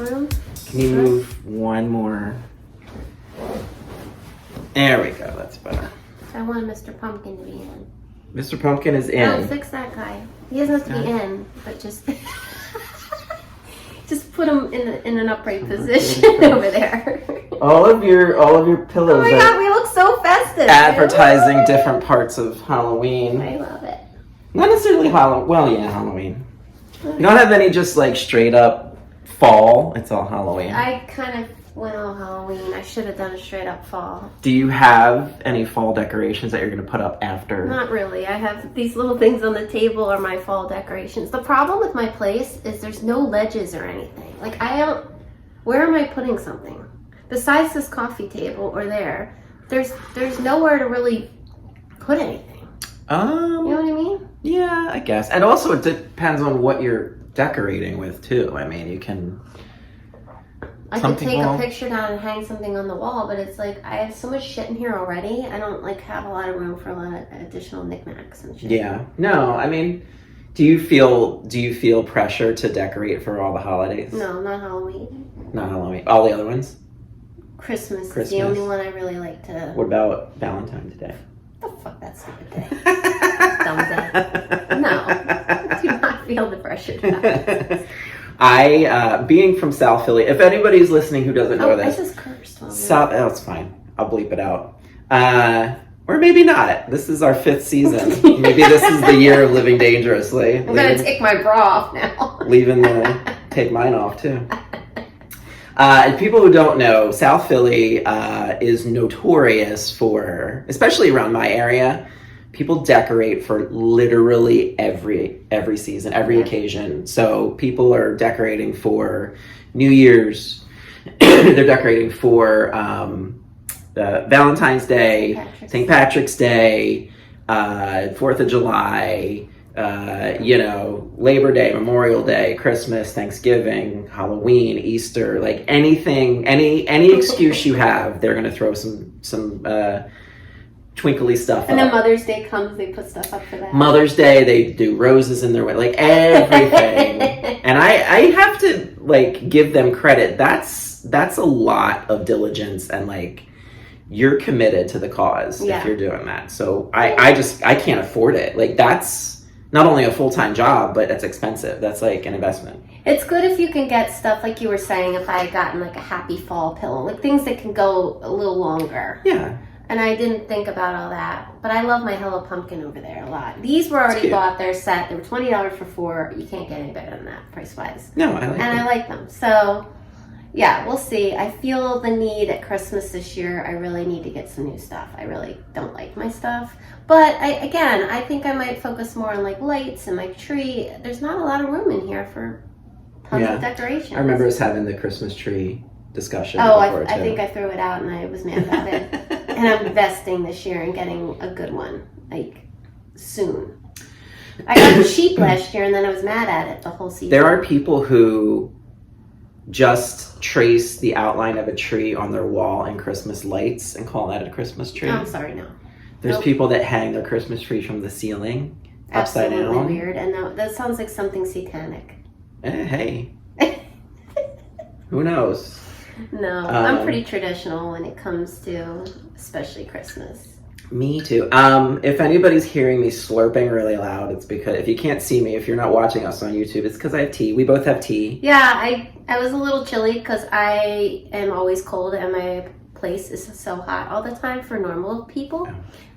room. Can you move one more? There we go. That's better. I want Mr. Pumpkin to be in. Mr. Pumpkin is in. No, fix that guy. He doesn't have to be in, but just just put him in an upright position over there. All of your pillows. Oh my god, we look so festive. Advertising different parts of Halloween. I love it. Not necessarily Halloween. Well, yeah, Halloween. You don't have any just like straight up fall. It's all Halloween. I kind of went all Halloween. I should have done a straight up fall. Do you have any fall decorations that you're going to put up after? Not really. I have these little things on the table are my fall decorations. The problem with my place is there's no ledges or anything. Like where am I putting something? Besides this coffee table or there's nowhere to really put anything. You know what I mean? Yeah, I guess. And also it depends on what you're decorating with too. I mean, you can... I could take a picture down and hang something on the wall, but it's like I have so much shit in here already. I don't like have a lot of room for a lot of additional knickknacks and shit. Yeah. No, I mean, do you feel pressure to decorate for all the holidays? No, not Halloween. Not Halloween. All the other ones? Christmas is the only one I really like to... What about Valentine's Day? What the fuck, that stupid day. Dumb day. No. I do not feel the pressure to that. I, being from South Philly, if anybody's listening who doesn't know this. I just cursed. Oh, it's fine. I'll bleep it out. Or maybe not. This is our 5th season. Maybe this is the year of living dangerously. I'm going to take my bra off now. Take mine off too. And people who don't know, South Philly is notorious for, especially around my area, people decorate for literally every season, every occasion. So people are decorating for New Year's. They're decorating for Valentine's Day, St. Patrick's Day, 4th of July, Labor Day, Memorial Day, Christmas, Thanksgiving, Halloween, Easter, like anything, any excuse you have, they're going to throw some twinkly stuff and up. then Mother's Day comes, they put stuff up for that. Mother's Day, they do roses in their way, like everything. And I have to like give them credit. That's a lot of diligence and like you're committed to the cause if you're doing that. So I can't afford it. Like that's not only a full-time job, but it's expensive. That's like an investment. It's good if you can get stuff like you were saying, if I had gotten like a happy fall pillow, like things that can go a little longer. Yeah. And I didn't think about all that. But I love my Hello Pumpkin over there a lot. These were already bought. They're set. They were $20 for 4. You can't get any better than that price-wise. No, I like them. And I like them. So, yeah, we'll see. I feel the need at Christmas this year. I really need to get some new stuff. I really don't like my stuff. But, I think I might focus more on, like, lights and my tree. There's not a lot of room in here for tons of decorations. I remember us having the Christmas tree discussion. Oh, I think I threw it out and I was mad about it. And I'm investing this year in getting a good one, like, soon. I got cheap last year and then I was mad at it the whole season. There are people who just trace the outline of a tree on their wall in Christmas lights and call that a Christmas tree. Oh, I'm sorry, no. There's people that hang their Christmas trees from the ceiling upside down. Absolutely weird. And that sounds like something satanic. Hey. Who knows? No, I'm pretty traditional when it comes to especially Christmas. Me too. If anybody's hearing me slurping really loud, it's because if you can't see me, if you're not watching us on YouTube, it's because I have tea. We both have tea. Yeah, I was a little chilly because I am always cold and my place is so hot all the time for normal people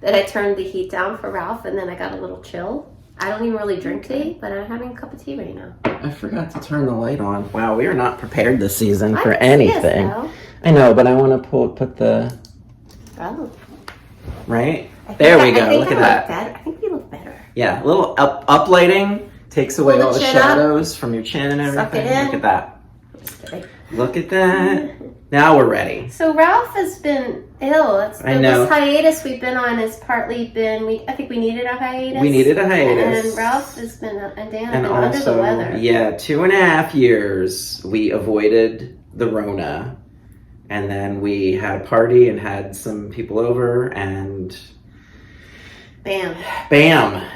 that I turned the heat down for Ralph and then I got a little chill. I don't even really drink tea, but I'm having a cup of tea right now. I forgot to turn the light on. Wow, we are not prepared this season for anything. Yes, I know, but I want to put the... Oh. Right? There we go. Look at that. I think we look better. Yeah, a little up lighting takes away all the shadows from your chin and everything. Suck it in. Look at that. Just kidding. Look at that. Now we're ready. So Ralph has been ill. I know. This hiatus we've been on has partly been, I think we needed a hiatus. We needed a hiatus. And Ralph has been, and Dan have And been also, under the weather. yeah, 2.5 years we avoided the Rona. And then we had a party and had some people over and... Bam. Bam.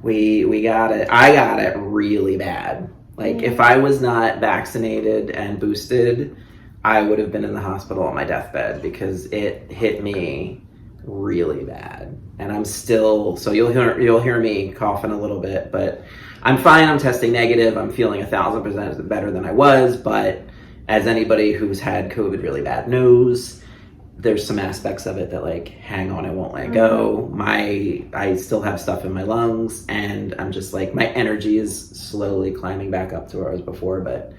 We got it. I got it really bad. Like, if I was not vaccinated and boosted, I would have been in the hospital on my deathbed because it hit me really bad. And I'm still, so you'll hear me coughing a little bit, but I'm fine. I'm testing negative. I'm feeling 1,000% better than I was. But as anybody who's had COVID really bad knows, there's some aspects of it that like hang on, I won't let go. I still have stuff in my lungs, and I'm just like, my energy is slowly climbing back up to where I was before, but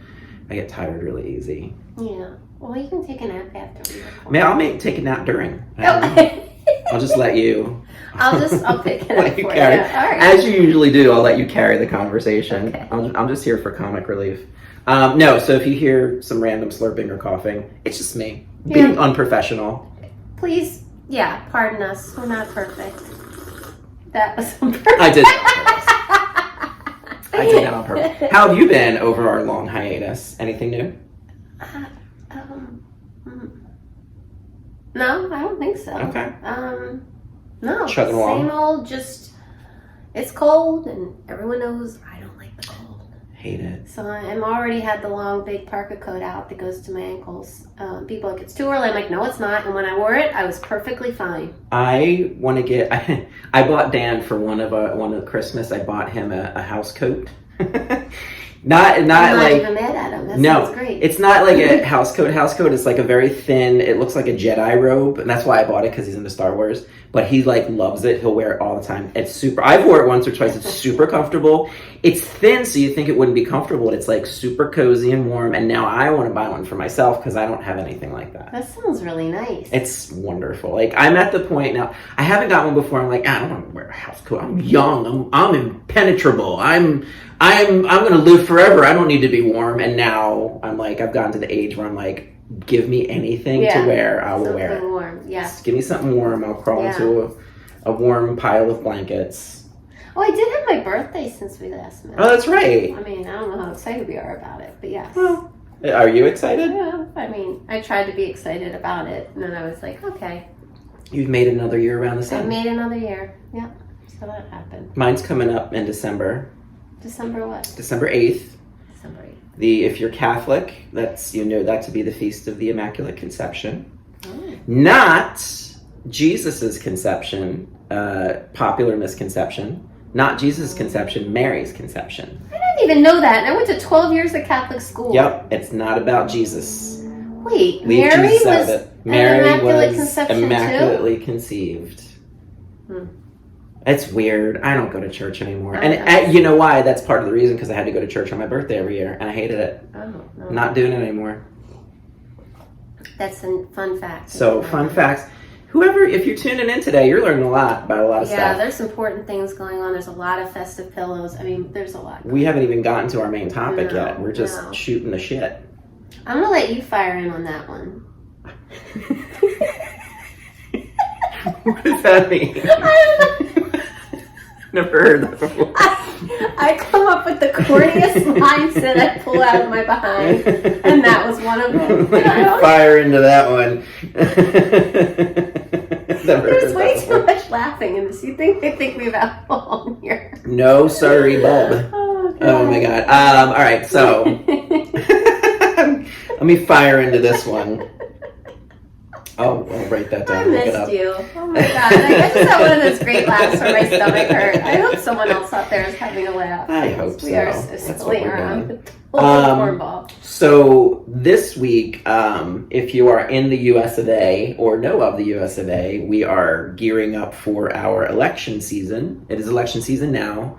I get tired really easy. Yeah. Well, you can take a nap after. I'll take a nap during. I'll just let you. I'll pick it up let you for carry. you. All right. As you usually do, I'll let you carry the conversation. Okay. I'm just here for comic relief. No, so if you hear some random slurping or coughing, it's just me being unprofessional. Please, pardon us. We're not perfect. That was on purpose. I did that on purpose. How have you been over our long hiatus? Anything new? No, I don't think so. Okay. No, Chugging along. same old, just, it's cold, and everyone knows I don't like the cold. Hate it. So I'm already had the long, big parka coat out that goes to my ankles. People are like, it's too early. I'm like, no, it's not. And when I wore it, I was perfectly fine. I want to get, I bought Dan for one of Christmas, I bought him a house coat. Not I'm not like even mad at him. That no, sounds great. it's not like a house coat. It's like a very thin. It looks like a Jedi robe, and that's why I bought it, because he's into Star Wars. But he like loves it. He'll wear it all the time. It's super. I've wore it once or twice. It's super comfortable. It's thin, so you think it wouldn't be comfortable. But it's like super cozy and warm. And now I want to buy one for myself because I don't have anything like that. That sounds really nice. It's wonderful. Like, I'm at the point now. I haven't got one before. I'm like, I don't want to wear a house coat. I'm young. I'm impenetrable. I'm going to live forever. I don't need to be warm. And now I'm like, I've gotten to the age where I'm like, give me anything to wear, I will wear it. Warm. Yeah. Just give me something warm. I'll crawl into a warm pile of blankets. Oh, I did have my birthday since we last met. Oh, that's right. I mean, I don't know how excited we are about it, but yes. Well, are you excited? Yeah, I mean, I tried to be excited about it, and then I was like, okay. You've made another year around the sun. I made another year. Yeah. So that happened. Mine's coming up in December. December what? December 8th. December 8th. If you're Catholic, that's, you know that to be the Feast of the Immaculate Conception. Oh. Not Jesus's conception, popular misconception. Not Jesus' conception, Mary's conception. I didn't even know that. And I went to 12 years of Catholic school. Yep, it's not about Jesus. Wait, Leave Mary Jesus out was of it. Mary Immaculate was Conception immaculately conceived. Hmm. It's weird. I don't go to church anymore. Oh, And you know why? That's part of the reason, because I had to go to church on my birthday every year, and I hated it. Oh, no. Not doing it anymore. That's a fun fact. So, fun facts. Whoever, if you're tuning in today, you're learning a lot about a lot of Yeah, stuff. there's important things going on. There's a lot of festive pillows. I mean, there's a lot. We haven't even gotten to our main topic No, yet. We're just no. shooting the shit. I'm going to let you fire in on that one. What does that mean? I don't know. Never heard that before. I come up with the corniest lines that I pull out of my behind, and that was one of them. Fire into that one. There's way too much laughing in this. You think they think we have alcohol here? No, sorry, bub. Oh my god. All right, so let me fire into this one. I'll write that down. I Look it up. missed you. Oh my god. I just had one of those great laughs where my stomach hurt. I hope someone else out there is having a laugh. I hope We are so. so That's what silly we're around doing. with the cornball. So this week, if you are in the US of A or know of the US of A, we are gearing up for our election season. It is election season now.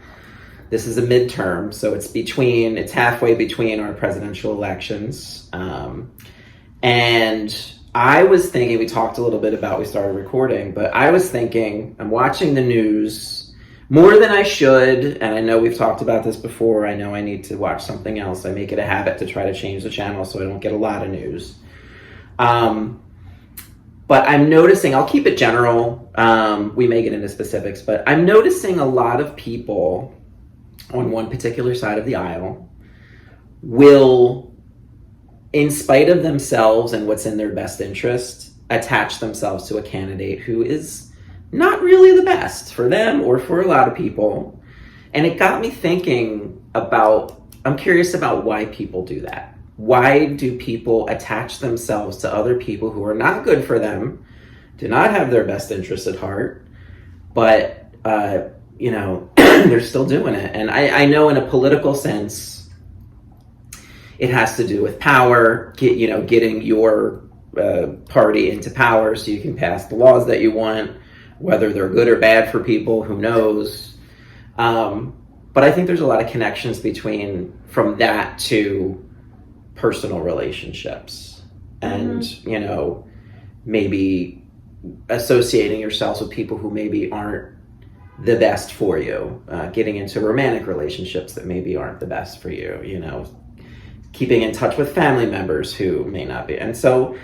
This is a midterm, so it's halfway between our presidential elections. And I was thinking, we talked a little bit about, we started recording, but I was thinking, I'm watching the news more than I should, and I know we've talked about this before. I know I need to watch something else. I make it a habit to try to change the channel so I don't get a lot of news. But I'm noticing, I'll keep it general, we may get into specifics, but I'm noticing a lot of people on one particular side of the aisle will, in spite of themselves and what's in their best interest, attach themselves to a candidate who is not really the best for them or for a lot of people. And it got me thinking about I'm curious about why people do that. Why do people attach themselves to other people who are not good for them, do not have their best interests at heart, but, you know, they're still doing it. And I know in a political sense, it has to do with power, getting your party into power so you can pass the laws that you want, whether they're good or bad for people, who knows. But I think there's a lot of connections from that to personal relationships and, you know, maybe associating yourselves with people who maybe aren't the best for you, getting into romantic relationships that maybe aren't the best for you, you know, keeping in touch with family members who may not be. And so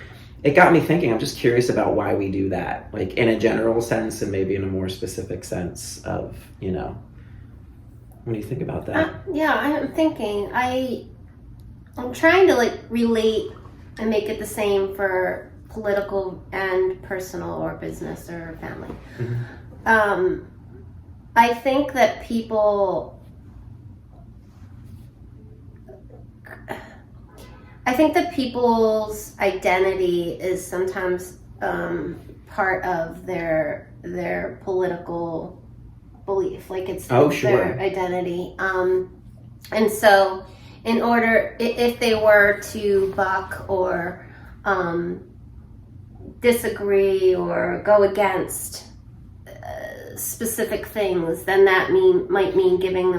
it got me thinking. I'm just curious about why we do that, like in a general sense and maybe in a more specific sense of, you know, what do you think about that? Yeah, I'm thinking. I'm trying to like relate and make it the same for political and personal or business or family. Mm-hmm. I think that people's identity is sometimes part of their political belief, like it's their identity. And so in order, if they were to buck or disagree or go against specific things, then that might mean giving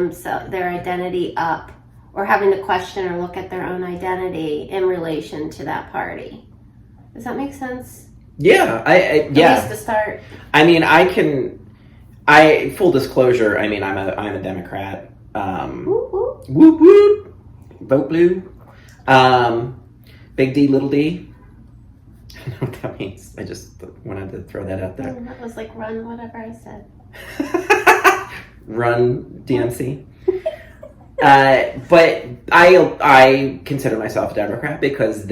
their identity up or having to question or look at their own identity in relation to that party. Does that make sense? Yeah, At least to start. I mean, full disclosure, I mean, I'm a Democrat. Whoop whoop. Vote blue. Big D, little d. I don't know what that means. I just wanted to throw that out there. That was like run whatever I said. Run DNC. But I consider myself a Democrat because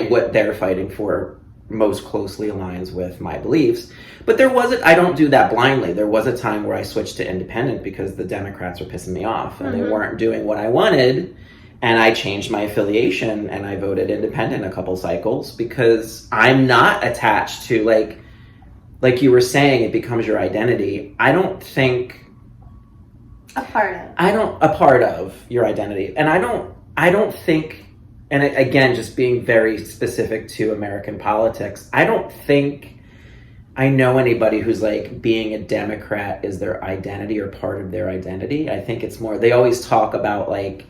what they're fighting for most closely aligns with my beliefs. But I don't do that blindly. There was a time where I switched to independent because the Democrats were pissing me off and they weren't doing what I wanted. And I changed my affiliation and I voted independent a couple cycles because I'm not attached to like you were saying, it becomes your identity. I don't think a part of your identity. And I don't think, and again, just being very specific to American politics, I don't think I know anybody who's like being a Democrat is their identity or part of their identity. I think it's more, they always talk about like,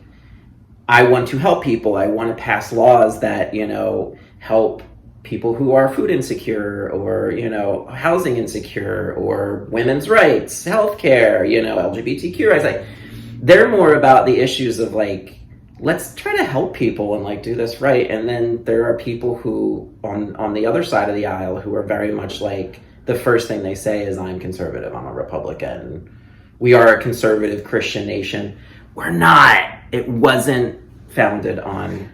I want to help people. I want to pass laws that, you know, help people who are food insecure or, you know, housing insecure or women's rights, healthcare, you know, LGBTQ rights. Like, they're more about the issues of like, let's try to help people and like do this right. And then there are people who on the other side of the aisle who are very much like, the first thing they say is I'm conservative, I'm a Republican. We are a conservative Christian nation. We're not. It wasn't founded on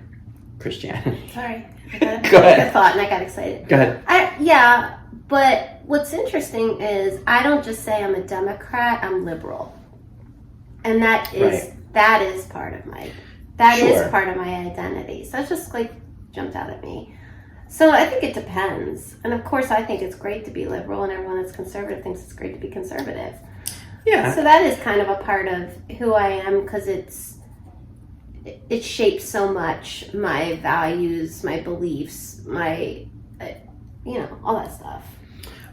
Christianity. Sorry. Go ahead. I thought and I got excited. Go ahead. But what's interesting is I don't just say I'm a Democrat, I'm liberal. And that is part of my part of my identity. So it's just like jumped out at me. So I think it depends. And of course I think it's great to be liberal and everyone that's conservative thinks it's great to be conservative. Yeah. So that is kind of a part of who I am because it shapes so much my values, my beliefs, my, you know, all that stuff.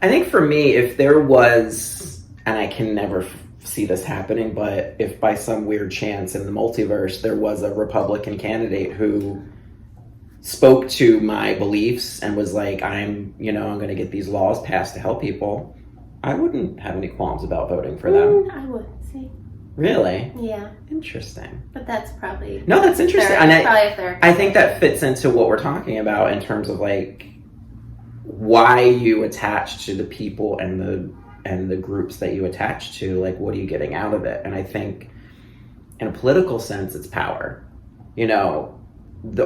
I think for me, if there was, and I can never see this happening, but if by some weird chance in the multiverse there was a Republican candidate who spoke to my beliefs and was like, I'm going to get these laws passed to help people, I wouldn't have any qualms about voting for them. I would, see. Really? Yeah. Interesting. But that's probably... No, that's interesting. I think that fits into what we're talking about in terms of like why you attach to the people and the groups that you attach to, like what are you getting out of it? And I think in a political sense, it's power. You know,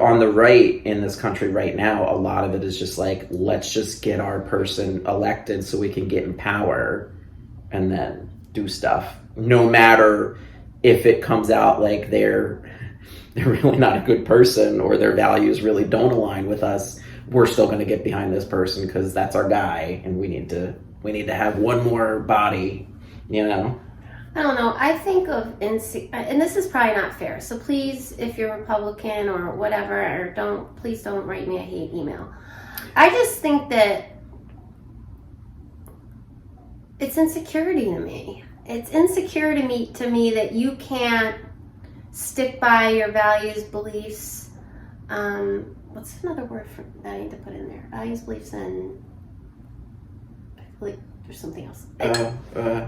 on the right in this country right now, a lot of it is just like, let's just get our person elected so we can get in power and then do stuff. No matter if it comes out like they're really not a good person or their values really don't align with us, we're still going to get behind this person because that's our guy, and we need to have one more body, you know. I don't know. I think of and this is probably not fair. So please, if you're Republican or whatever, or please don't write me a hate email. I just think that it's insecurity to me. It's insecure to me that you can't stick by your values, beliefs. What's another word for that I need to put in there? Values, beliefs, and I feel like there's something else.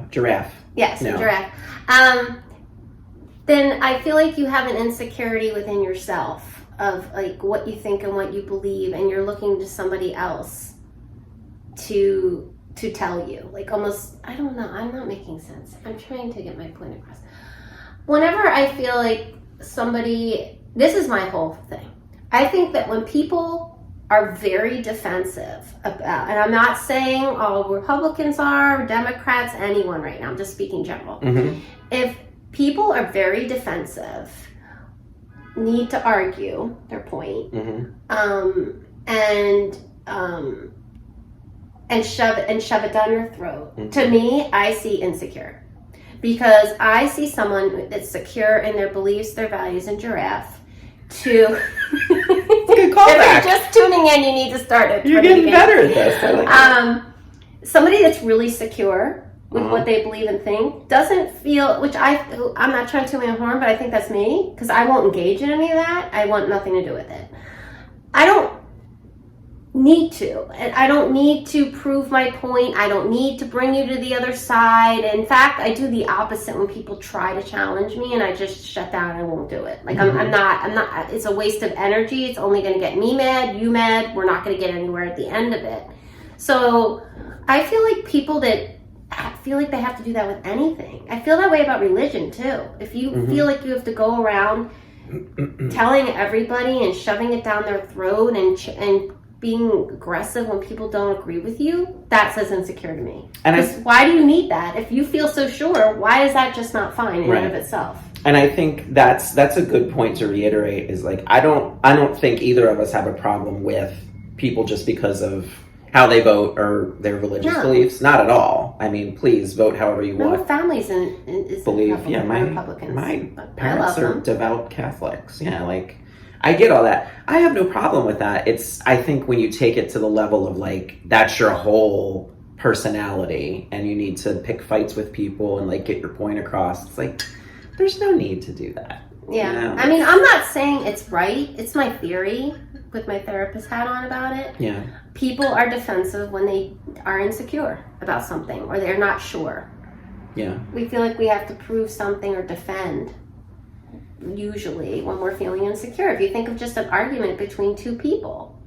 Giraffe. Yes, no. Giraffe. Then I feel like you have an insecurity within yourself of like what you think and what you believe, and you're looking to somebody else to tell you. Like almost, I don't know, I'm not making sense. I'm trying to get my point across. Whenever I feel like this is my whole thing. I think that when people are very defensive about, and I'm not saying all Republicans are, Democrats, anyone right now, I'm just speaking general. Mm-hmm. If people are very defensive, need to argue their point, and shove it down your throat. Mm-hmm. To me, I see insecure. Because I see someone that's secure in their beliefs, their values, and Giraffe to... Good callback. If you're just tuning in, you need to start it. You're getting better at this. I like that. Somebody that's really secure with what they believe and think doesn't feel, which I'm not trying to toot my own horn, but I think that's me, because I won't engage in any of that. I want nothing to do with it. I don't need to. And I don't need to prove my point. I don't need to bring you to the other side. In fact, I do the opposite when people try to challenge me, and I just shut down and I won't do it. Like I'm not, it's a waste of energy. It's only going to get me mad, you mad. We're not going to get anywhere at the end of it. So I feel like people that feel like they have to do that with anything. I feel that way about religion too. If you feel like you have to go around telling everybody and shoving it down their throat and being aggressive when people don't agree with you, that says insecure to me. Because why do you need that? If you feel so sure, why is that just not fine in and of itself? And I think that's a good point to reiterate, is like I don't think either of us have a problem with people just because of how they vote or their religious beliefs. Not at all. I mean, please vote however you want. My whole family's believe. Yeah, my parents are devout Catholics. Yeah, like I get all that. I have no problem with that. I think when you take it to the level of like, that's your whole personality and you need to pick fights with people and like get your point across. It's like, there's no need to do that. Yeah. You know? I mean, I'm not saying it's right. It's my theory with my therapist hat on about it. Yeah. People are defensive when they are insecure about something or they're not sure. Yeah. We feel like we have to prove something or defend, usually, when we're feeling insecure. If you think of just an argument between two people,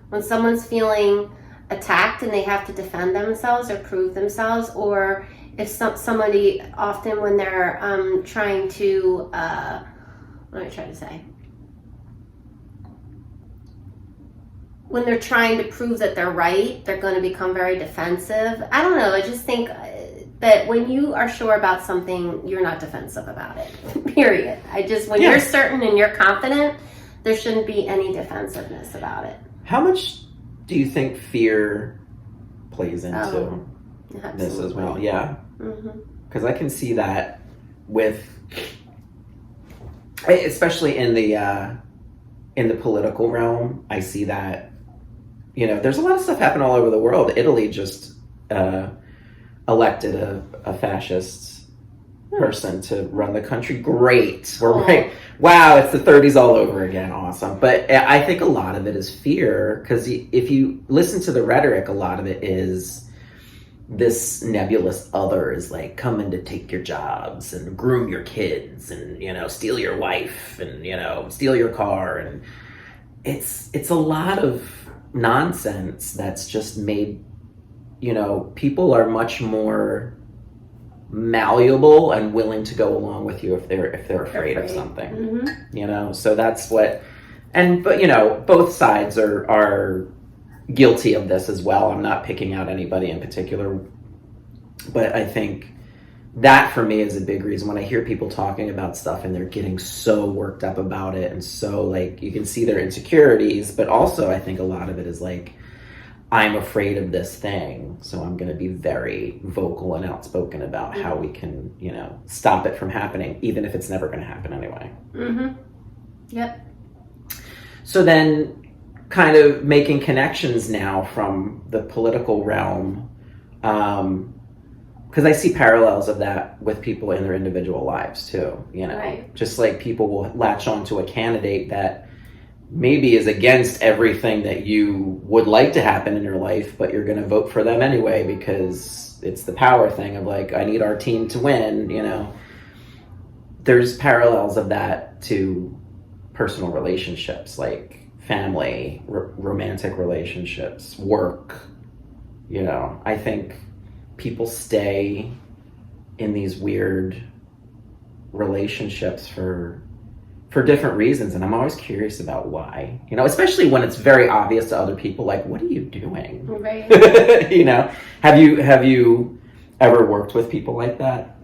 when someone's feeling attacked and they have to defend themselves or prove themselves, or if somebody, often when they're trying to, what am I trying to say? When they're trying to prove that they're right, they're going to become very defensive. I don't know. I just think that when you are sure about something, you're not defensive about it. Period. When you're certain and you're confident, there shouldn't be any defensiveness about it. How much do you think fear plays into this as well? Yeah. Because I can see that with, especially in the political realm, I see that. You know, there's a lot of stuff happening all over the world. Italy just elected a fascist person to run the country. Great. We're right. Wow, it's the 30s all over again. Awesome. But I think a lot of it is fear, because if you listen to the rhetoric, a lot of it is this nebulous other is like coming to take your jobs and groom your kids and, you know, steal your wife and, you know, steal your car. And it's a lot of nonsense that's just made, you know, people are much more malleable and willing to go along with you if they're afraid of something. You know, so that's what, but you know, both sides are guilty of this as well. I'm not picking out anybody in particular, but I think that for me is a big reason when I hear people talking about stuff and they're getting so worked up about it, and so like you can see their insecurities, but also I think a lot of it is like, I'm afraid of this thing, so I'm going to be very vocal and outspoken about how we can, you know, stop it from happening, even if it's never going to happen anyway. Mm-hmm. Yep. So then kind of making connections now from the political realm, because I see parallels of that with people in their individual lives too, you know, right. Just like people will latch onto a candidate that maybe is against everything that you would like to happen in your life, but you're going to vote for them anyway because it's the power thing of like, I need our team to win, you know. There's parallels of that to personal relationships, like family, romantic relationships, work, you know. I think people stay in these weird relationships for different reasons, and I'm always curious about why, you know, especially when it's very obvious to other people, like, what are you doing? Right. You know, have you ever worked with people like that?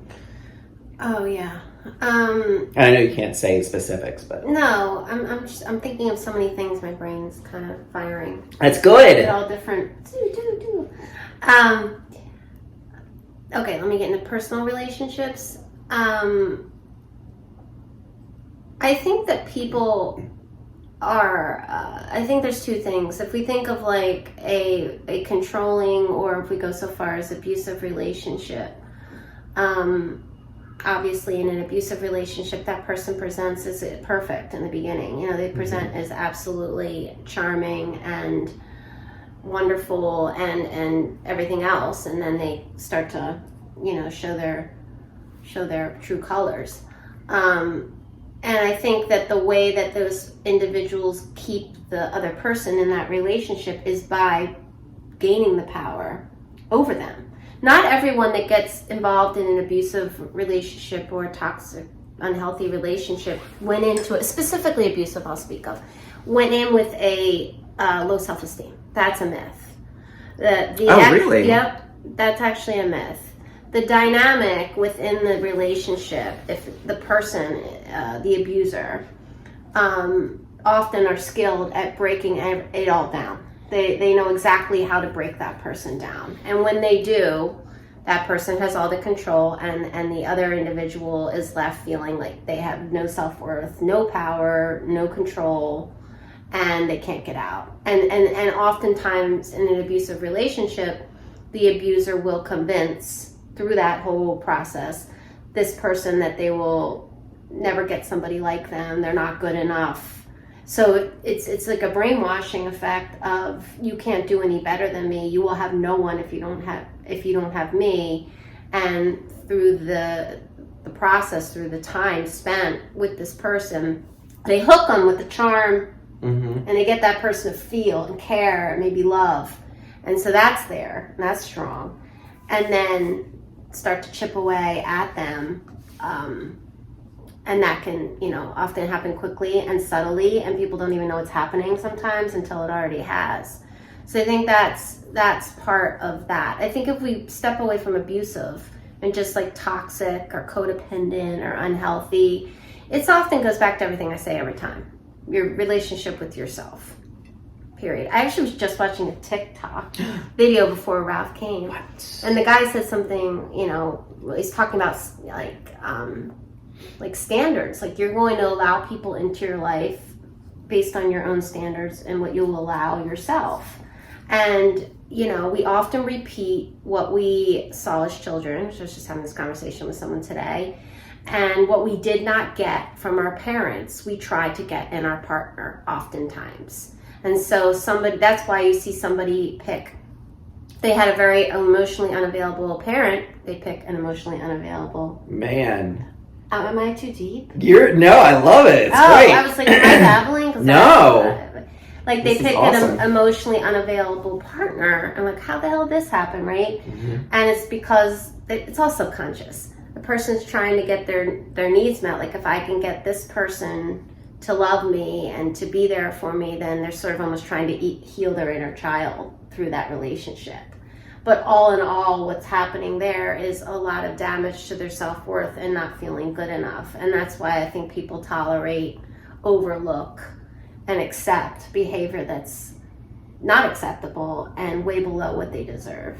Oh yeah. And I know you can't say specifics, but No, I'm thinking of so many things. My brain's kind of firing. That's good. They're all different. Okay, let me get into personal relationships. I think that people are, I think there's two things. If we think of like a controlling, or if we go so far as abusive relationship, obviously in an abusive relationship, that person presents as perfect in the beginning. You know, they present as absolutely charming and wonderful and everything else, and then they start to, you know, show their true colors. And I think that the way that those individuals keep the other person in that relationship is by gaining the power over them. Not everyone that gets involved in an abusive relationship or a toxic, unhealthy relationship went into it, specifically abusive I'll speak of, went in with a low self-esteem. That's a myth. Really? Yep, that's actually a myth. The dynamic within the relationship, if the person, the abuser, often are skilled at breaking it all down. They know exactly how to break that person down. And when they do, that person has all the control, and the other individual is left feeling like they have no self-worth, no power, no control, and they can't get out. And oftentimes in an abusive relationship, the abuser will convince, through that whole process, this person that they will never get somebody like them, they're not good enough. So it's like a brainwashing effect of, you can't do any better than me, you will have no one if you don't have me. And through the process, through the time spent with this person, they hook them with the charm, and they get that person to feel and care and maybe love. And so that's there, and that's strong. And then start to chip away at them, and that can, you know, often happen quickly and subtly, and people don't even know what's happening sometimes until it already has. So I think that's part of that. I think if we step away from abusive and just like toxic or codependent or unhealthy, it often goes back to everything I say every time: your relationship with yourself. Period. I actually was just watching a TikTok video before Ralph came. What? And the guy said something, you know, he's talking about like standards. Like, you're going to allow people into your life based on your own standards and what you'll allow yourself. And, you know, we often repeat what we saw as children. I was just having this conversation with someone today. And what we did not get from our parents, we try to get in our partner oftentimes. And so that's why you see somebody pick, they had a very emotionally unavailable parent, they pick an emotionally unavailable. Man. Am I too deep? No, I love it. It's great. I was like, am I babbling? No. Like, they pick awesome. an emotionally unavailable partner. I'm like, how the hell did this happen, right? And it's because it's all subconscious. The person's trying to get their needs met. Like, if I can get this person to love me and to be there for me, then they're sort of almost trying to heal their inner child through that relationship. But all in all, what's happening there is a lot of damage to their self-worth and not feeling good enough. And that's why I think people tolerate, overlook, and accept behavior that's not acceptable and way below what they deserve.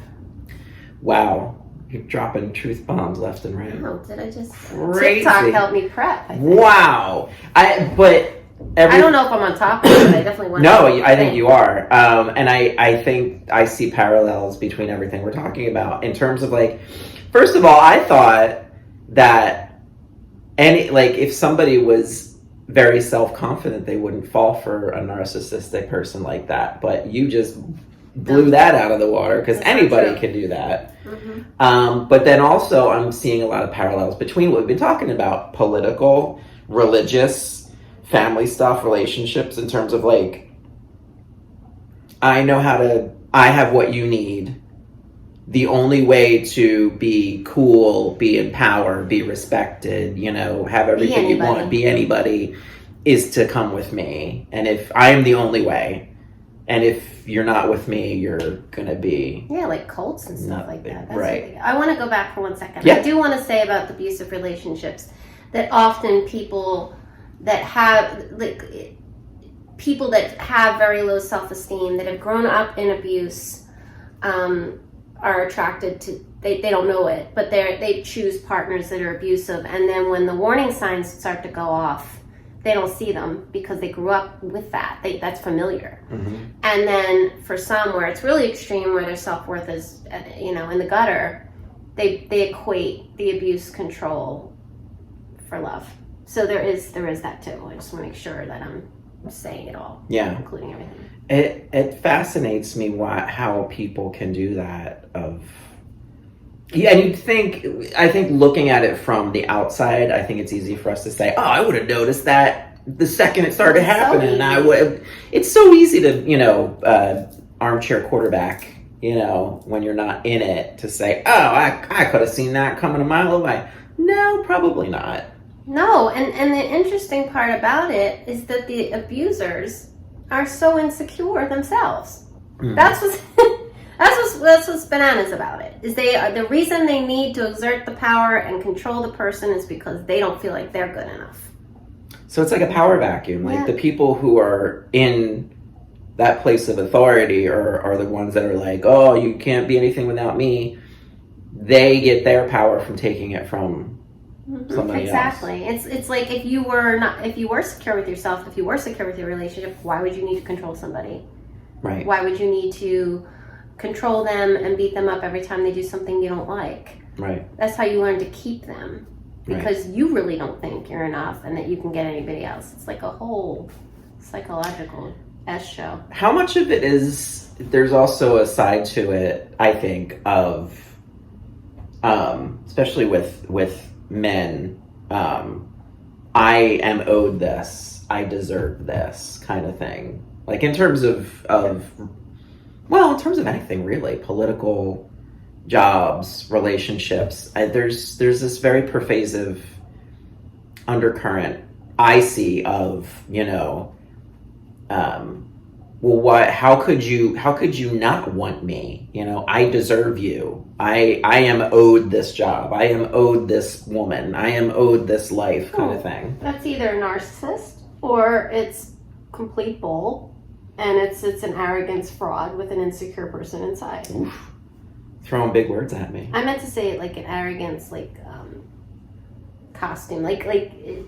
Wow. You're dropping truth bombs left and right. Oh, did I just... Crazy. TikTok helped me prep, I think. Wow. I don't know if I'm on top of it, but I definitely want to... No, I think you are. And I think I see parallels between everything we're talking about in terms of, like, first of all, I thought that if somebody was very self-confident, they wouldn't fall for a narcissistic person like that. But you just blew that out of the water, because anybody can do that. Mm-hmm. But then also I'm seeing a lot of parallels between what we've been talking about, political, religious, family stuff, relationships, in terms of, like, I have what you need. The only way to be cool, be in power, be respected, have everything you want, be anybody, is to come with me. And if I am the only way, and if you're not with me, you're gonna be... Yeah, like cults and stuff like that. That's right. I want to go back for 1 second. Yeah. I do want to say about the abusive relationships that often people that have very low self-esteem, that have grown up in abuse, are attracted to... They don't know it, but they choose partners that are abusive. And then when the warning signs start to go off, they don't see them because they grew up with that. That's familiar. Mm-hmm. And then for some where it's really extreme, where their self-worth is, in the gutter, they equate the abuse control for love. So there is that too. I just want to make sure that I'm saying it all. Yeah. Including everything. It fascinates me how people can do that. And I think looking at it from the outside, I think it's easy for us to say, oh, I would have noticed that the second it started happening. It's so easy to, armchair quarterback, when you're not in it, to say, oh, I could have seen that coming a mile away. No, probably not. No, and the interesting part about it is that the abusers are so insecure themselves. Mm. That's what's bananas about it. Is the reason they need to exert the power and control the person is because they don't feel like they're good enough. So it's like a power vacuum. Like the people who are in that place of authority are the ones that are like, oh, you can't be anything without me. They get their power from taking it from somebody else. Exactly. It's like if you were secure with yourself, if you were secure with your relationship, why would you need to control somebody? Right. Why would you need to control them and beat them up every time they do something you don't like? Right. That's how you learn to keep them, because you really don't think you're enough and that you can get anybody else. It's like a whole psychological show. How much of it is, there's also a side to it, I think, of especially with men, I am owed this, I deserve this kind of thing. Like in terms of anything really, political, jobs, relationships, there's this very pervasive undercurrent I see of, how could you not want me? I deserve you. I am owed this job. I am owed this woman. I am owed this life, kind of thing. That's either a narcissist or it's complete bull. And it's an arrogance fraud with an insecure person inside. Oof. Throwing big words at me. I meant to say it like an arrogance, costume. Like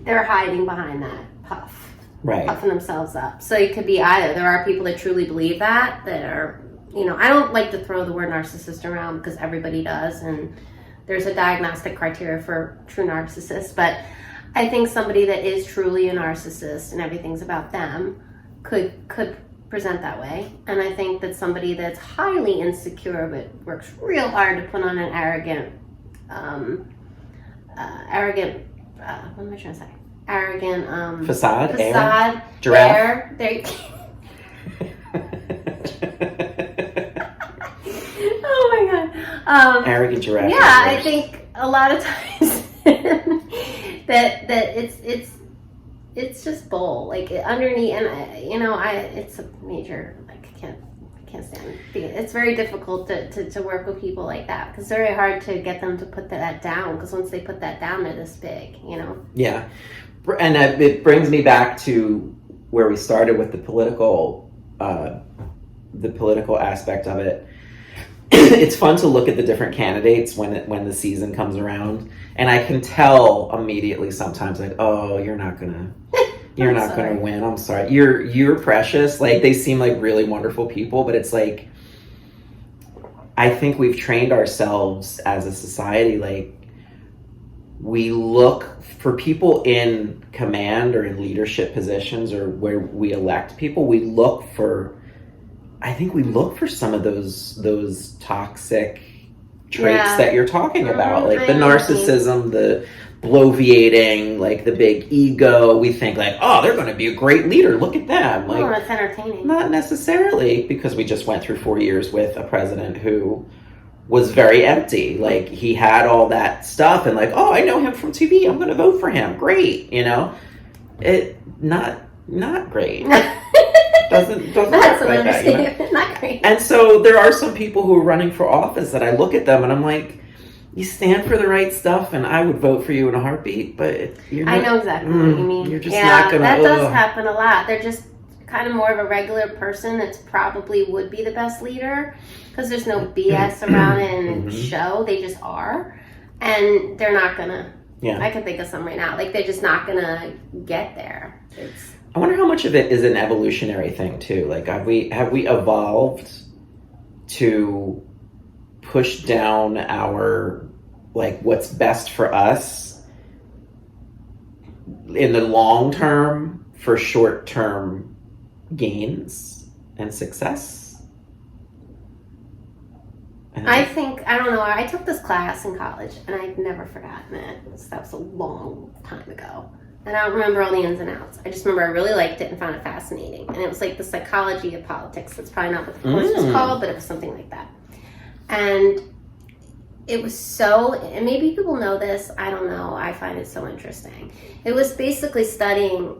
they're hiding behind that puff. Right. Puffing themselves up. So it could be either. There are people that truly believe that are, I don't like to throw the word narcissist around because everybody does. And there's a diagnostic criteria for true narcissists. But I think somebody that is truly a narcissist and everything's about them could present that way. And I think that somebody that's highly insecure but works real hard to put on an arrogant what am I trying to say? Arrogant facade, air, giraffe. There. Oh my god. Arrogant giraffe. Yeah, I think a lot of times that it's just bull. Like underneath, and it's a major. I can't stand it. It's very difficult to work with people like that because it's very hard to get them to put that down because once they put that down, they're this big, you know? Yeah. And it brings me back to where we started with the political aspect of it. It's fun to look at the different candidates when the season comes around, and I can tell immediately sometimes, like, oh, you're not gonna win. I'm sorry. You're precious. Like, they seem like really wonderful people, but it's like, I think we've trained ourselves as a society, like, we look for people in command or in leadership positions or where we elect people. We look for some of those toxic traits that you're talking about, like the narcissism, the bloviating, like the big ego. We think like, oh, they're going to be a great leader. Look at them. Like, that's entertaining. Not necessarily, because we just went through 4 years with a president who was very empty. Like, he had all that stuff and like, oh, I know him from TV. I'm going to vote for him. Great. You know, not great. Doesn't That's work like that, you know? Not great. And so there are some people who are running for office that I look at them and I'm like, you stand for the right stuff and I would vote for you in a heartbeat, but you're not, I know exactly what you mean. You're just not gonna. That does happen a lot. They're just kind of more of a regular person that probably would be the best leader because there's no BS around it and show. They just are, and they're not gonna. Yeah, I can think of some right now. Like, they're just not gonna get there. I wonder how much of it is an evolutionary thing too. Like, have we evolved to push down our, like, what's best for us in the long term for short term gains and success? I think, I don't know, I took this class in college and I've never forgotten it. That was a long time ago. And I don't remember all the ins and outs. I just remember I really liked it and found it fascinating. And it was like the psychology of politics. That's probably not what the course was called, but it was something like that. And it was so, and maybe people know this, I don't know, I find it so interesting. It was basically studying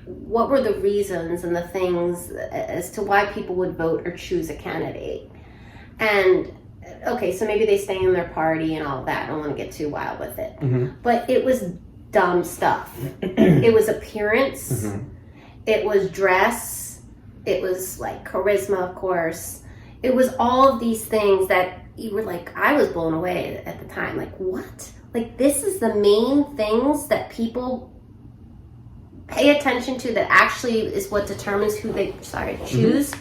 what were the reasons and the things as to why people would vote or choose a candidate. And okay, so maybe they stay in their party and all that. I don't want to get too wild with it. But it was dumb stuff. It was appearance. It was dress. It was like charisma, of course. It was all of these things that you were like, I was blown away at the time. Like, what? Like, this is the main things that people pay attention to that actually is what determines who they choose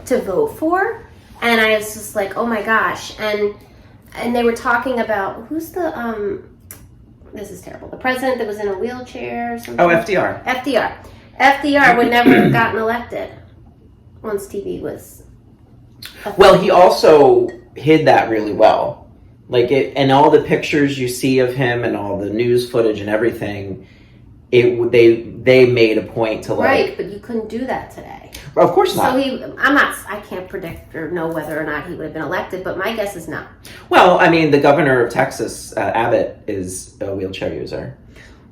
to vote for. And I was just like, oh my gosh. And they were talking about, who's the this is terrible, the president that was in a wheelchair or something? Oh, FDR. FDR would never have gotten elected once TV was. Well, he also hid that really well. Like, it, and all the pictures you see of him and all the news footage and everything, they made a point to, like, right, but you couldn't do that today. Of course not. So I can't predict or know whether or not he would have been elected, but my guess is no. Well, I mean, the governor of Texas, Abbott, is a wheelchair user.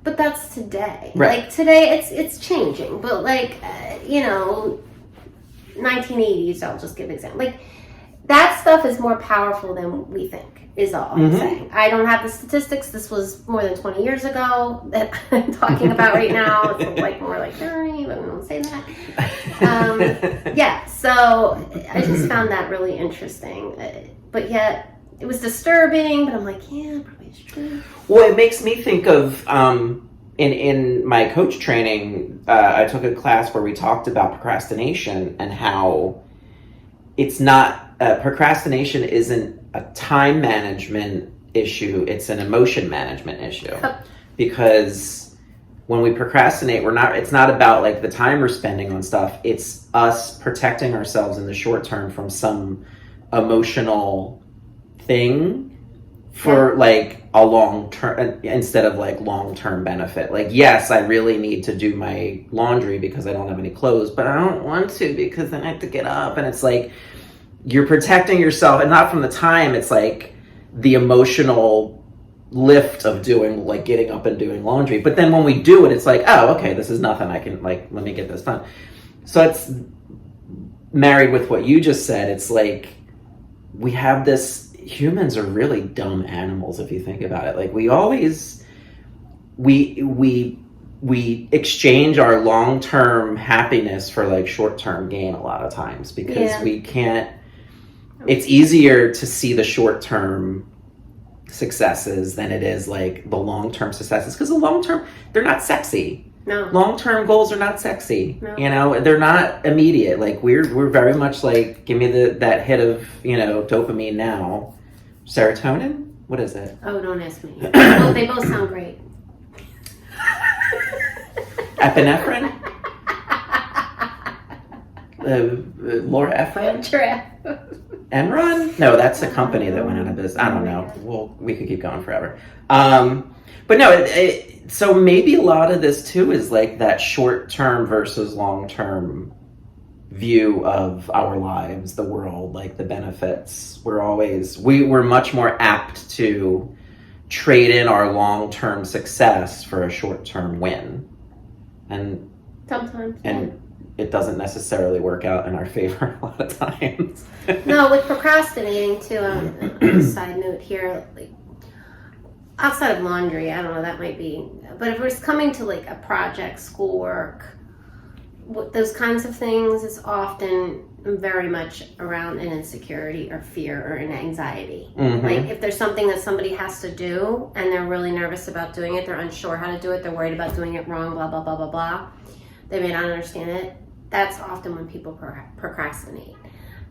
But that's today. Right. Like, today it's changing, but like, 1980s, I'll just give an example. Like, that stuff is more powerful than we think, is all I'm saying. I don't have the statistics. This was more than 20 years ago that I'm talking about right now. It's like more like 30, but we don't say that. Yeah, so I just found that really interesting. But yet, it was disturbing, but I'm like, yeah, probably it's true. Well, it makes me think of, in my coach training, I took a class where we talked about procrastination and how it's not, procrastination isn't a time management issue, it's an emotion management issue. Because when we procrastinate, it's not about like the time we're spending on stuff, it's us protecting ourselves in the short term from some emotional thing for like a long term, instead of like long-term benefit. Like, yes, I really need to do my laundry because I don't have any clothes, but I don't want to because then I have to get up. And it's like, you're protecting yourself, and not from the time, it's like the emotional lift of doing, like, getting up and doing laundry. But then when we do it, it's like, oh, okay, this is nothing, I can, like, let me get this done. So married with what you just said, it's like we have this, humans are really dumb animals if you think about it. Like we always, we exchange our long-term happiness for like short-term gain a lot of times because we can't, it's easier to see the short-term successes than it is like the long-term successes, because the long-term, they're not sexy. No. Long-term goals are not sexy. No. You know, they're not immediate. Like we're very much like, give me that hit of, you know, dopamine now. Serotonin? What is it? Oh, don't ask me. Oh, they both sound great. Epinephrine? Laura Ephron? Giraffe. Enron? No, that's a company that went out of business. I don't know. Well, we could keep going forever. But no, so maybe a lot of this too is like that short-term versus long-term view of our lives, the world, like the benefits. We're much more apt to trade in our long-term success for a short-term win. And sometimes. And it doesn't necessarily work out in our favor a lot of times. No, with procrastinating too, a side note here, like outside of laundry, I don't know, that might be, but if it's coming to like a project, schoolwork, those kinds of things, it's often very much around an insecurity or fear or an anxiety. Mm-hmm. Like if there's something that somebody has to do and they're really nervous about doing it, they're unsure how to do it, they're worried about doing it wrong, blah, blah, blah, blah, blah. They may not understand it. That's often when people procrastinate.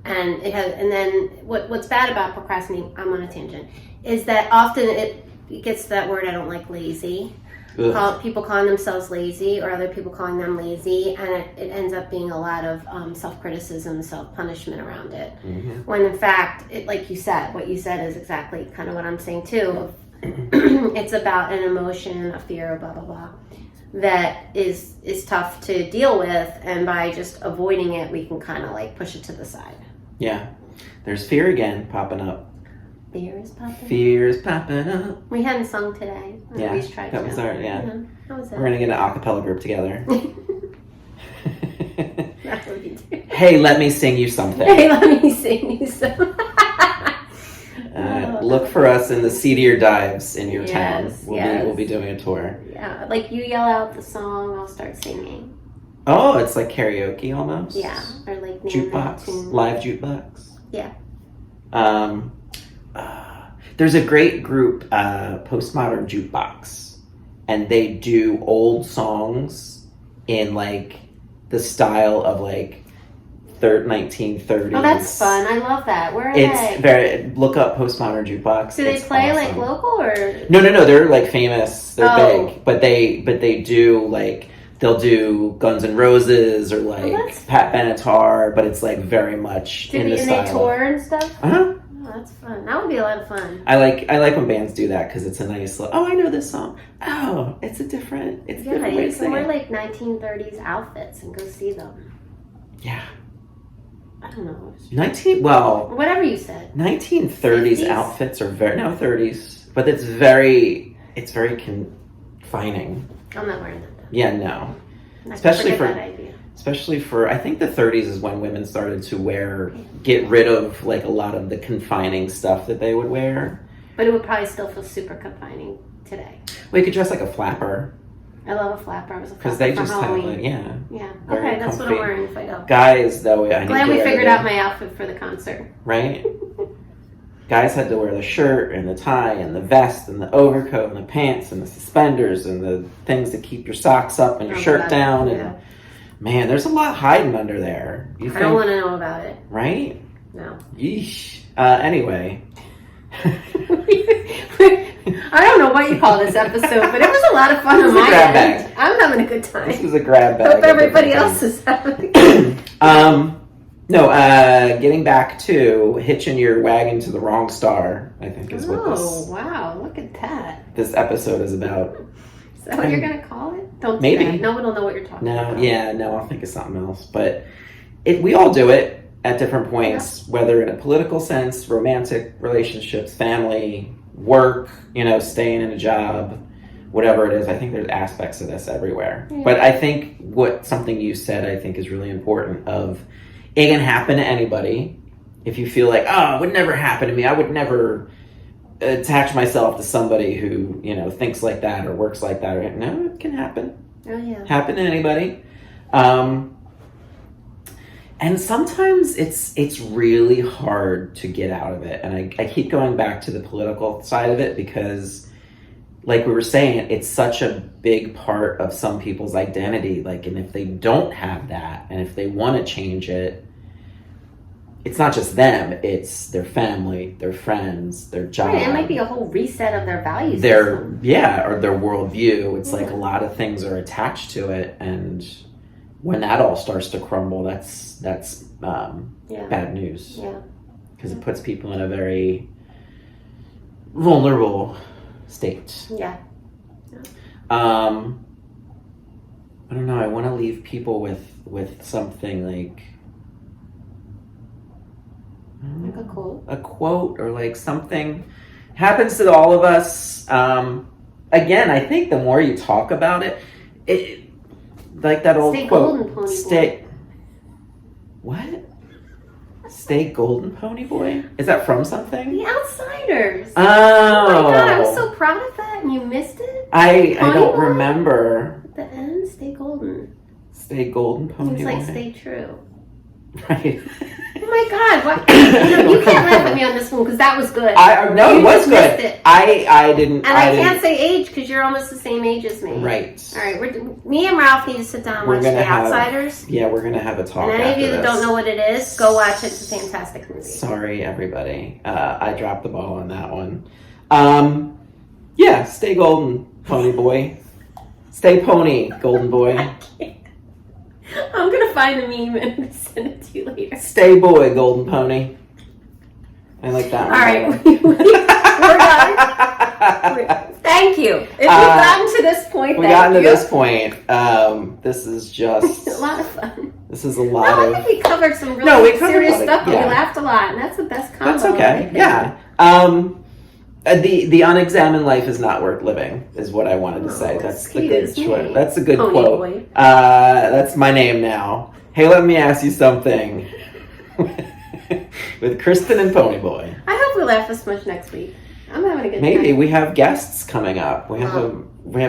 And and then what's bad about procrastinating, I'm on a tangent, is that often it gets to that word I don't like, lazy. People calling themselves lazy or other people calling them lazy, and it ends up being a lot of self-criticism, self-punishment around it. Mm-hmm. When in fact, like you said, what you said is exactly kind of what I'm saying too. It's about an emotion, a fear, blah, blah, blah, that is tough to deal with, and by just avoiding it, we can kind of like push it to the side. Yeah. There's fear again popping up. Fear is popping. Fear is popping up. We hadn't sung today. Yeah, that was our, yeah. How was that? We're going to get an a cappella group together. That's what you do. Hey, let me sing you something. Hey, let me sing you something. Look for us in the seedier dives in your town. We'll We'll be doing a tour. Yeah, like you yell out the song, I'll start singing. Oh, it's like karaoke almost? Yeah, or like jukebox, live jukebox. Yeah. There's a great group, Postmodern Jukebox, and they do old songs in like the style of like 1930s. Oh, that's fun. I love that. Where are it's they? Look up Postmodern Jukebox. Do they play awesome. Like local or? No. They're like famous. They're big, but they do like, they'll do Guns N' Roses or like Pat Benatar, but it's like very much in the style. And they tour and stuff? Uh-huh. Oh, that's fun. That would be a lot of fun. I like when bands do that because it's a nice, I know this song. Oh, it's different way to sing it. You can wear like 1930s outfits and go see them. Yeah. I don't know. Whatever you said. 1930s 50s? Outfits are 30s, but it's very confining. I'm not wearing that though. Yeah, no. Especially for, I think the 30s is when women started to get rid of like a lot of the confining stuff that they would wear. But it would probably still feel super confining today. Well, you could dress like a flapper. I love a flapper. I was a flapper because they just Halloween. have Yeah. Okay, that's what I'm wearing if I go. Guys, though, glad we figured out my outfit for the concert. Right? Guys had to wear the shirt and the tie and the vest and the overcoat and the pants and the suspenders and the things to keep your socks up and your shirt down. And man, there's a lot hiding under there. I don't want to know about it. Right? No. Yeesh. Anyway. I don't know what you call this episode, but it was a lot of fun on my end. I'm having a good time. This was a grab bag. Hope everybody else is having a good time. Getting back to hitching your wagon to the wrong star, I think is what this... Oh, wow. Look at that. This episode is about. Is that what you're going to call it? Don't do maybe. that. No one will know what you're talking about. I'll think of something else. But we all do it at different points, whether in a political sense, romantic relationships, family, work, staying in a job, whatever it is. I think there's aspects of this everywhere. Yeah. But I think something you said, I think is really important of, It can happen to anybody. If you feel like, oh, it would never happen to me. I would never attach myself to somebody who, you know, thinks like that or works like that. No, it can happen. Oh, yeah. Happen to anybody. And sometimes it's really hard to get out of it. And I keep going back to the political side of it because, like we were saying, it's such a big part of some people's identity. Like, and if they don't have that, and if they want to change it, it's not just them, it's their family, their friends, their job. Right, it might be a whole reset of their values. Or their worldview. It's like a lot of things are attached to it, and when that all starts to crumble, that's bad news. Yeah. Because it puts people in a very vulnerable state. Yeah. I don't know, I want to leave people with something like a quote. A quote or like something happens to all of us. Again, I think the more you talk about it, like that old Stay quote. Golden, pony Stay. boy. What? Stay golden, pony boy? Is that from something? The Outsiders. Oh. Oh my god, I was so proud of that, and you missed it. I don't remember. At the end, stay golden. Stay golden, pony It's boy. like stay true. Right. Oh my god, what? You can't laugh at me on this one because that was good. No, it was good. Missed it. I didn't. And I can't say age because you're almost the same age as me. Right. All right, me and Ralph need to sit down and watch The Outsiders. Yeah, we're gonna have a talk. And any of you that don't know what it is, go watch it. It's a fantastic movie. Sorry, everybody. I dropped the ball on that one. Yeah, stay golden, pony boy. Stay pony, golden boy. I'm gonna find a meme and send it to you later. Stay boy, golden pony. I like that one. All right, we're done. Thank you. If we've gotten to this point, we've gotten to this point. This is just a lot of fun. This is a lot of. I think we covered some really serious stuff, but yeah. we laughed a lot, and that's the best combo. That's okay. Yeah. The unexamined life is not worth living, is what I wanted to say. That's the good choice. That's a good quote. Boy. That's my name now. Hey, let me ask you something. With Kristin and Pony Boy. I hope we laugh this much next week. I'm having a good time. Maybe we have guests coming up. We have a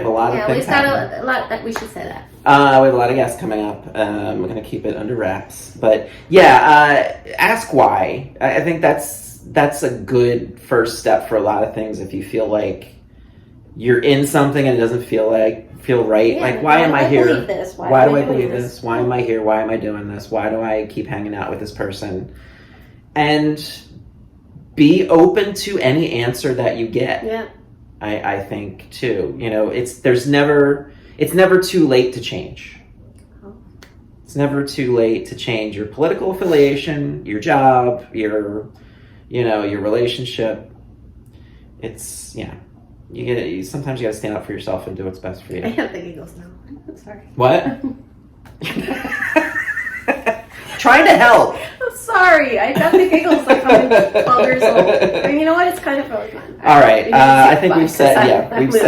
lot of things. Yeah, we've got a lot that we should say that. We have a lot of guests coming up. We're going to keep it under wraps, but yeah, ask why. I think that's a good first step for a lot of things. If you feel like you're in something and it doesn't feel right, yeah, like why am I here? Believe this? Why do I believe this? Why am I here? Why am I doing this? Why do I keep hanging out with this person? And be open to any answer that you get. Yeah. I think too. You know, it's never too late to change. It's never too late to change your political affiliation, your job, your relationship. It's sometimes you gotta stand up for yourself and do what's best for you. I have the giggles now. I'm sorry. What? Trying to help. I'm sorry. I got the giggles like I'm 12 years old. I mean, you know what? It's kind of really fun. All right. I think we've said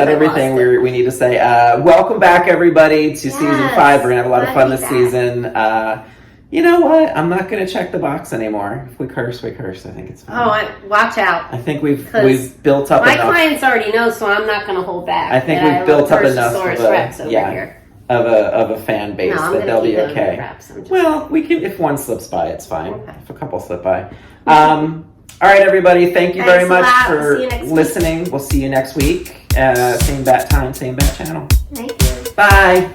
everything we need to say. Welcome back, everybody, to season 5. We're gonna have a lot of fun this season. You know what? I'm not gonna check the box anymore. If we curse, we curse. I think it's fine. Oh, watch out. I think we've built up enough. My clients already know, so I'm not gonna hold back. I think we've built up enough of a fan base that they'll be okay. Well, we can, if one slips by, it's fine. Okay. If a couple slip by. All right, everybody. Thank you very much for listening. We'll see you next week. Same bat time, same bat channel. Thank you. Bye.